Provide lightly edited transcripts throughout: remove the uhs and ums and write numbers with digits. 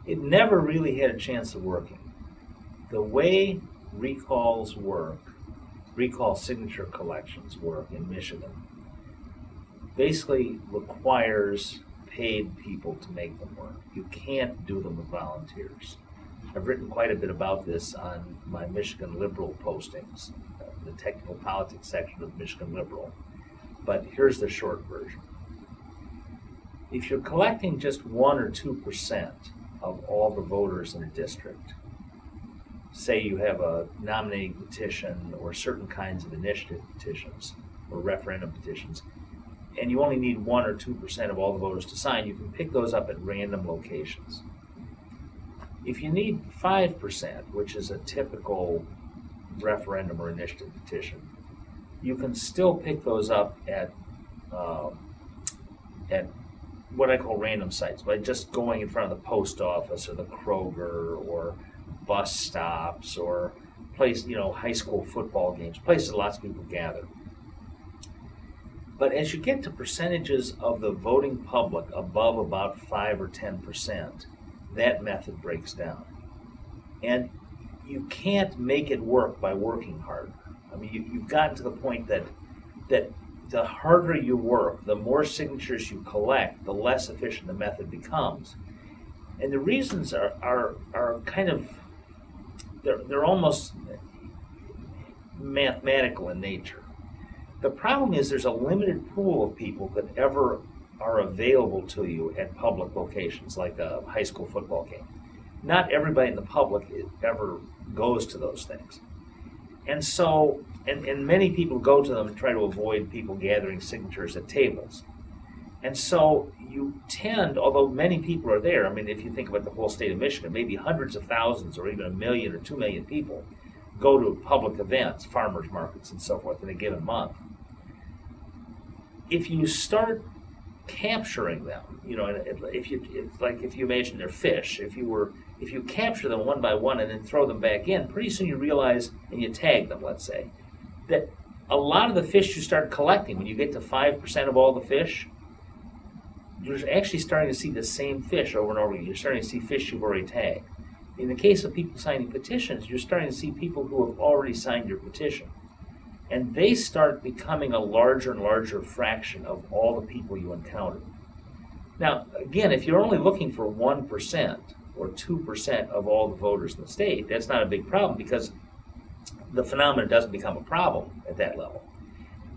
it never really had a chance of working. The way recalls work, recall signature collections work in Michigan, basically requires paid people to make them work. You can't do them with volunteers. I've written quite a bit about this on my Michigan Liberal postings, the technical politics section of Michigan Liberal. But here's the short version. If you're collecting just 1 or 2% of all the voters in a district, say you have a nominating petition or certain kinds of initiative petitions or referendum petitions, and you only need 1 or 2% of all the voters to sign, you can pick those up at random locations. If you need 5%, which is a typical referendum or initiative petition, you can still pick those up at what I call random sites, by just going in front of the post office or the Kroger or bus stops or high school football games, places lots of people gather. But as you get to percentages of the voting public above about 5 or 10%, that method breaks down. And you can't make it work by working hard. I mean, you've gotten to the point that the harder you work, the more signatures you collect, the less efficient the method becomes. And the reasons are kind of, they're almost mathematical in nature. The problem is there's a limited pool of people that ever are available to you at public locations, like a high school football game. Not everybody in the public ever goes to those things. And so, and many people go to them and try to avoid people gathering signatures at tables. And so you tend, although many people are there, I mean, if you think about the whole state of Michigan, maybe hundreds of thousands or even 1 million or 2 million people go to public events, farmers markets and so forth in a given month. If you start capturing them, if you imagine they're fish, if you capture them one by one and then throw them back in, pretty soon you realize, and you tag them, let's say, that a lot of the fish you start collecting, when you get to 5% of all the fish, you're actually starting to see the same fish over and over again. You're starting to see fish you've already tagged. In the case of people signing petitions, you're starting to see people who have already signed your petition. And they start becoming a larger and larger fraction of all the people you encounter. Now, again, if you're only looking for 1% or 2% of all the voters in the state, that's not a big problem because the phenomenon doesn't become a problem at that level.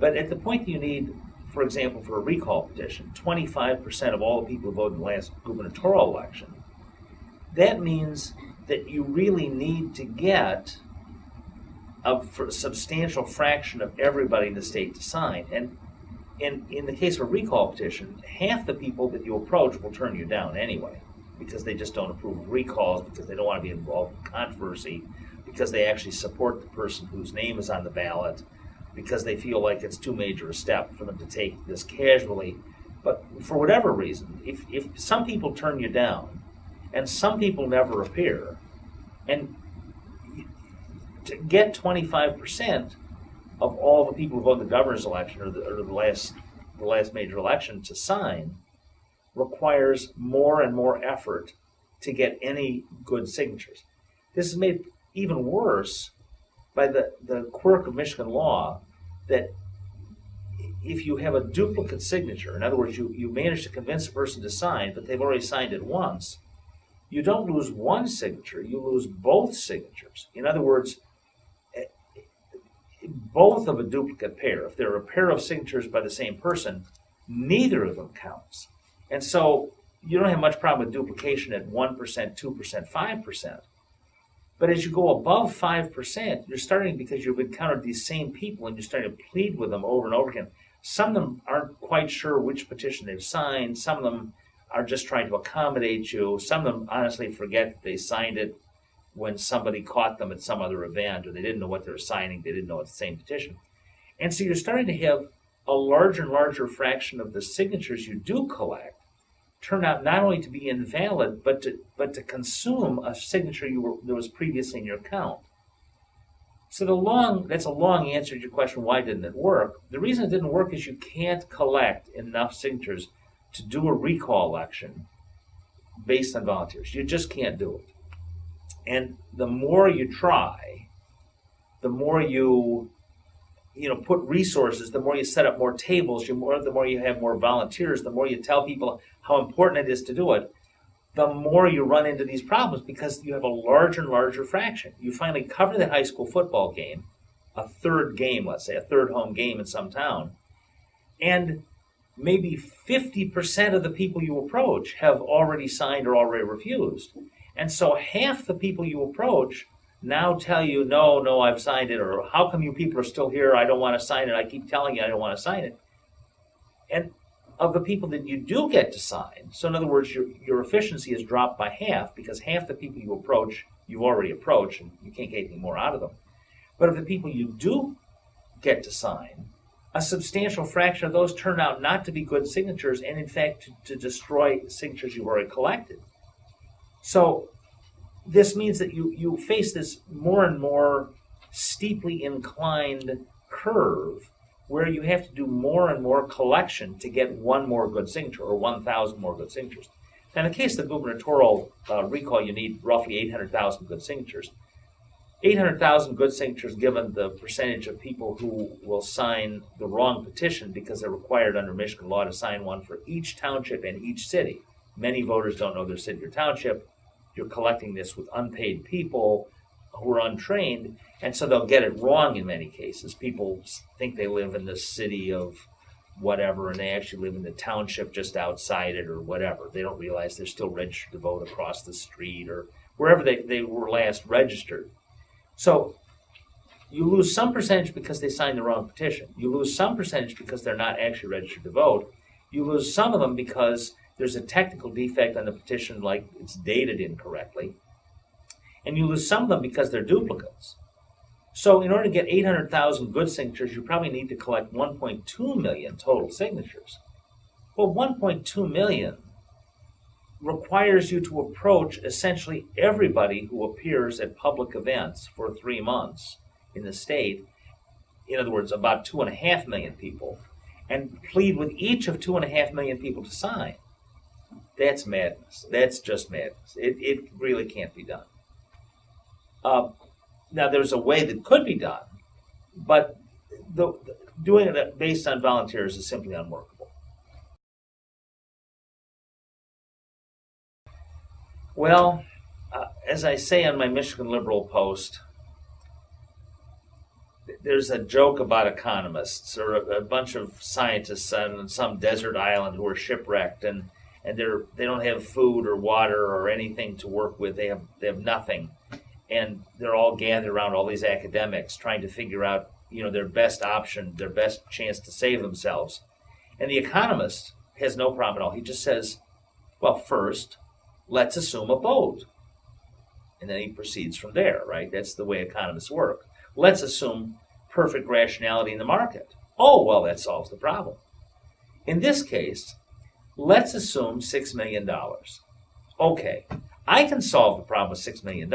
But at the point you need, for example, for a recall petition, 25% of all the people who voted in the last gubernatorial election, that means that you really need to get a substantial fraction of everybody in the state to sign. And in the case of a recall petition, half the people that you approach will turn you down anyway, because they just don't approve of recalls, because they don't want to be involved in controversy, because they actually support the person whose name is on the ballot, because they feel like it's too major a step for them to take this casually. But for whatever reason, if some people turn you down, and some people never appear, and to get 25% of all the people who voted in the governor's election or the last major election to sign requires more and more effort to get any good signatures. This is made even worse by the quirk of Michigan law that if you have a duplicate signature, in other words, you manage to convince a person to sign, but they've already signed it once, you don't lose one signature, you lose both signatures. In other words, both of a duplicate pair. If there are a pair of signatures by the same person, neither of them counts. And so you don't have much problem with duplication at 1%, 2%, 5%. But as you go above 5%, you're starting, because you've encountered these same people and you're starting to plead with them over and over again. Some of them aren't quite sure which petition they've signed. Some of them are just trying to accommodate you. Some of them honestly forget that they signed it when somebody caught them at some other event, or they didn't know what they were signing, they didn't know it's the same petition. And so you're starting to have a larger and larger fraction of the signatures you do collect turn out not only to be invalid, but to consume a signature that was previously in your count. So that's a long answer to your question, why didn't it work? The reason it didn't work is you can't collect enough signatures to do a recall election based on volunteers. You just can't do it. And the more you try, the more you put resources, the more you set up more tables, the more you have more volunteers, the more you tell people how important it is to do it, the more you run into these problems because you have a larger and larger fraction. You finally cover the high school football game, a third game, let's say, a third home game in some town, and maybe 50% of the people you approach have already signed or already refused. And so half the people you approach now tell you, no, I've signed it, or how come you people are still here? I don't want to sign it. I keep telling you I don't want to sign it. And of the people that you do get to sign, so in other words, your efficiency is dropped by half because half the people you approach, you've already approached, and you can't get anything more out of them. But of the people you do get to sign, a substantial fraction of those turn out not to be good signatures, and in fact to destroy signatures you've already collected. So this means that you face this more and more steeply inclined curve where you have to do more and more collection to get one more good signature or 1,000 more good signatures. Now, in the case of the gubernatorial recall, you need roughly 800,000 good signatures. 800,000 good signatures given the percentage of people who will sign the wrong petition because they're required under Michigan law to sign one for each township and each city. Many voters don't know their city or township. You're collecting this with unpaid people who are untrained, and so they'll get it wrong in many cases. People think they live in the city of whatever, and they actually live in the township just outside it or whatever. They don't realize they're still registered to vote across the street or wherever they were last registered. So you lose some percentage because they signed the wrong petition. You lose some percentage because they're not actually registered to vote. You lose some of them because there's a technical defect on the petition, like it's dated incorrectly. And you lose some of them because they're duplicates. So in order to get 800,000 good signatures, you probably need to collect 1.2 million total signatures. Well, 1.2 million requires you to approach essentially everybody who appears at public events for 3 months in the state, in other words, about 2.5 million people, and plead with each of 2.5 million people to sign. That's madness. That's just madness. It really can't be done. Now, there's a way that could be done, but doing it based on volunteers is simply unworkable. Well, as I say on my Michigan Liberal post, there's a joke about economists or a bunch of scientists on some desert island who are shipwrecked and they don't have food or water or anything to work with. They have nothing. And they're all gathered around all these academics trying to figure out, their best option, their best chance to save themselves. And the economist has no problem at all. He just says, well, first, let's assume a boat. And then he proceeds from there, right? That's the way economists work. Let's assume perfect rationality in the market. Oh, well, that solves the problem. In this case, let's assume $6 million. Okay, I can solve the problem with $6 million.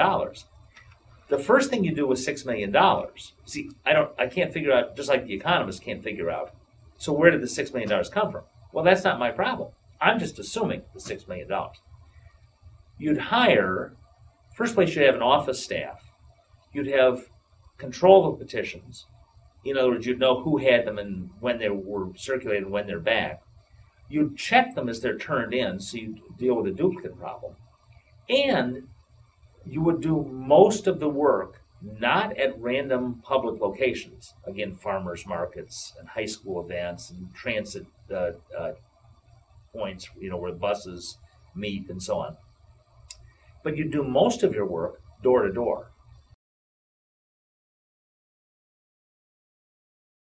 The first thing you do with $6 million, see, I can't figure out, just like the economists can't figure out, so where did the $6 million come from? Well, that's not my problem. I'm just assuming the $6 million. You'd hire, first place you'd have an office staff. You'd have control of petitions. In other words, you'd know who had them and when they were circulated and when they're back. You'd check them as they're turned in, so you'd deal with a duplicate problem. And you would do most of the work not at random public locations, again, farmers markets and high school events and transit points, where buses meet and so on. But you do most of your work door to door.